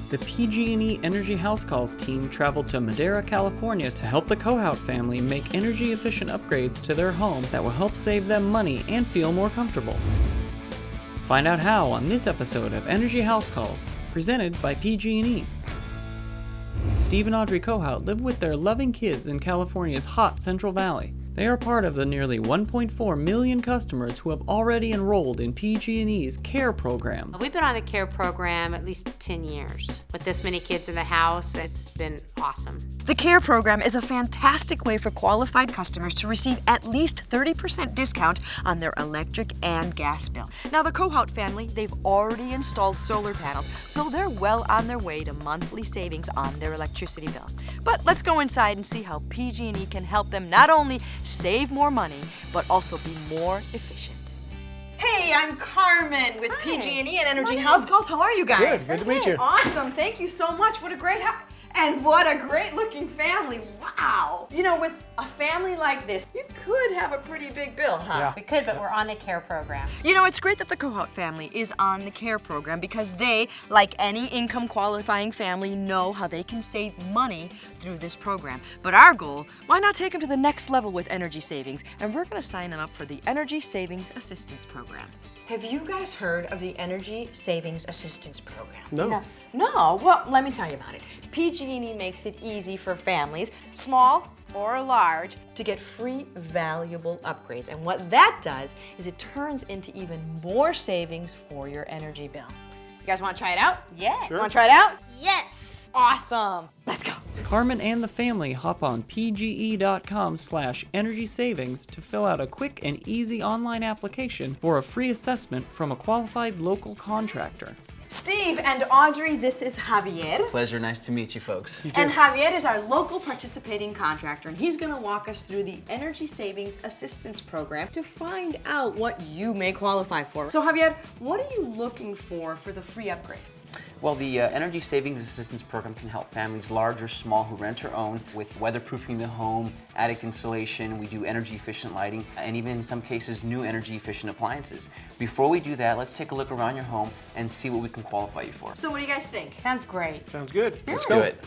the PG&E Energy House Calls team traveled to Madera, California to help the Kohouts family make energy-efficient upgrades to their home that will help save them money and feel more comfortable. Find out how on this episode of Energy House Calls, presented by PG&E. Steve and Audrey Kohouts live with their loving kids in California's hot Central Valley. They are part of the nearly 1.4 million customers who have already enrolled in PG&E's CARE program. We've been on the CARE program at least 10 years. With this many kids in the house, it's been awesome. The CARE program is a fantastic way for qualified customers to receive at least 30% discount on their electric and gas bill. Now, the Kohouts family, they've already installed solar panels, so they're well on their way to monthly savings on their electricity bill. But let's go inside and see how PG&E can help them not only save more money, but also be more efficient. Hey, I'm Carmen with PG&E and Energy House Calls. How are you guys? Good to meet you. Awesome, thank you so much. What a great and what a great looking family. Wow. You know, with a family like this, you could have a pretty big bill, huh? Yeah. We could, but we're on the CARE program. You know, it's great that the Kohouts family is on the CARE program because they, like any income qualifying family, know how they can save money through this program. But our goal, why not take them to the next level with energy savings? And we're going to sign them up for the Energy Savings Assistance Program. Have you guys heard of the Energy Savings Assistance Program? No. No? Well, let me tell you about it. PG&E makes it easy for families, small or large, to get free, valuable upgrades. And what that does is it turns into even more savings for your energy bill. You guys want to try it out? Yes. Sure. Want to try it out? Yes. Awesome. Let's go. Carmen and the family hop on pge.com/energy savings to fill out a quick and easy online application for a free assessment from a qualified local contractor. Steve and Audrey, this is Javier. Pleasure, nice to meet you folks. And Javier is our local participating contractor, and he's going to walk us through the Energy Savings Assistance Program to find out what you may qualify for. So Javier, what are you looking for the free upgrades? Well, the Energy Savings Assistance Program can help families large or small who rent or own with weatherproofing the home, attic insulation, we do energy efficient lighting, and even in some cases new energy efficient appliances. Before we do that, let's take a look around your home and see what we can qualify you for. So what do you guys think? Sounds great. Sounds good. Let's do it.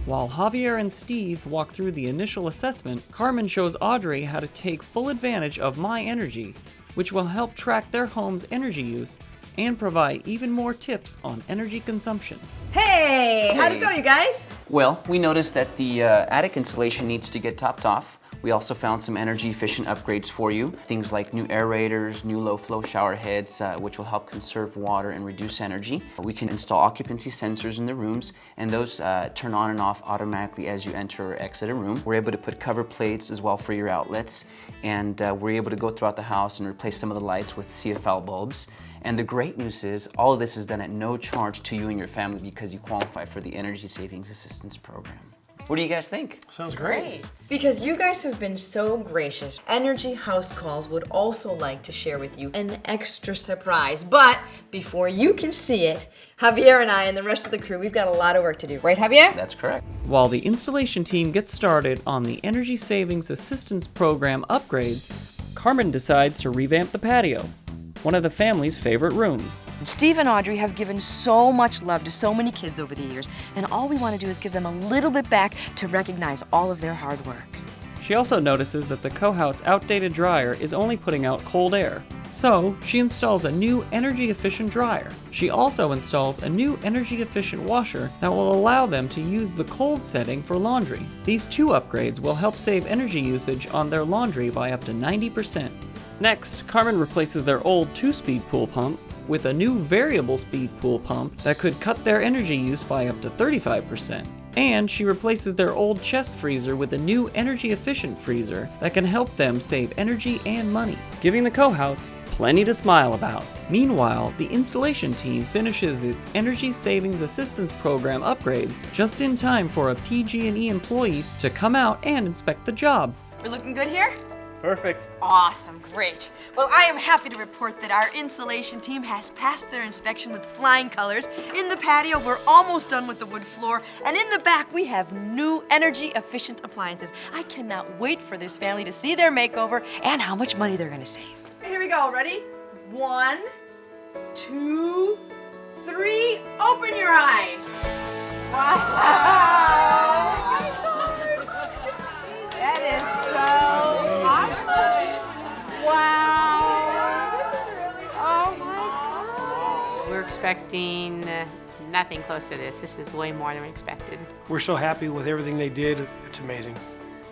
While Javier and Steve walk through the initial assessment, Carmen shows Audrey how to take full advantage of My Energy, which will help track their home's energy use and provide even more tips on energy consumption. Hey, how'd it go, you guys? Well, we noticed that the attic insulation needs to get topped off. We also found some energy efficient upgrades for you. Things like new aerators, new low flow shower heads, which will help conserve water and reduce energy. We can install occupancy sensors in the rooms, and those turn on and off automatically as you enter or exit a room. We're able to put cover plates as well for your outlets, and we're able to go throughout the house and replace some of the lights with CFL bulbs. And the great news is all of this is done at no charge to you and your family because you qualify for the Energy Savings Assistance Program. What do you guys think? Sounds great. Because you guys have been so gracious, Energy House Calls would also like to share with you an extra surprise. But before you can see it, Javier and I and the rest of the crew, we've got a lot of work to do. Right, Javier? That's correct. While the installation team gets started on the Energy Savings Assistance Program upgrades, Carmen decides to revamp the patio, one of the family's favorite rooms. Steve and Audrey have given so much love to so many kids over the years, and all we want to do is give them a little bit back to recognize all of their hard work. She also notices that the Kohouts' outdated dryer is only putting out cold air, so she installs a new energy-efficient dryer. She also installs a new energy-efficient washer that will allow them to use the cold setting for laundry. These two upgrades will help save energy usage on their laundry by up to 90%. Next, Carmen replaces their old 2-speed pool pump with a new variable speed pool pump that could cut their energy use by up to 35%. And she replaces their old chest freezer with a new energy efficient freezer that can help them save energy and money, giving the Kohouts plenty to smile about. Meanwhile, the installation team finishes its Energy Savings Assistance Program upgrades just in time for a PG&E employee to come out and inspect the job. We're looking good here? Perfect. Awesome, great. Well, I am happy to report that our insulation team has passed their inspection with flying colors. In the patio, we're almost done with the wood floor, and in the back, we have new energy-efficient appliances. I cannot wait for this family to see their makeover and how much money they're gonna save. Here we go, ready? 1, 2, 3, open your eyes. We're expecting nothing close to this. This is way more than we expected. We're so happy with everything they did. It's amazing.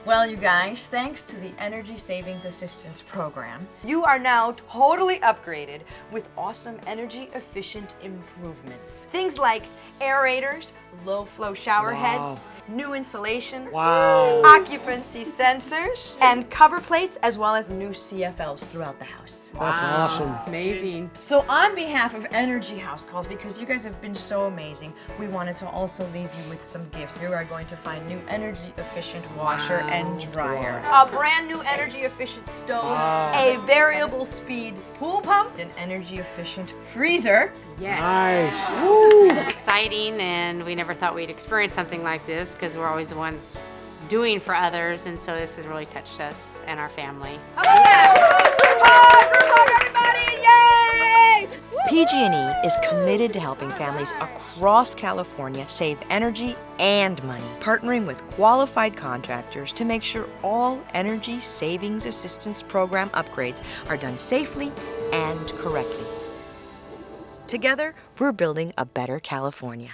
Well, you guys, thanks to the Energy Savings Assistance Program, you are now totally upgraded with awesome energy efficient improvements. Things like aerators, low flow shower heads, new insulation, occupancy sensors, and cover plates, as well as new CFLs throughout the house. That's awesome. It's amazing. So on behalf of Energy House Calls, because you guys have been so amazing, we wanted to also leave you with some gifts. You are going to find new energy efficient washer and dryer, a brand new energy efficient stove, a variable speed pool pump, an energy efficient freezer. Yes. Nice. It's exciting, and we never thought we'd experience something like this because we're always the ones doing for others, and so this has really touched us and our family. PG&E is committed to helping families across California save energy and money, partnering with qualified contractors to make sure all Energy Savings Assistance Program upgrades are done safely and correctly. Together, we're building a better California.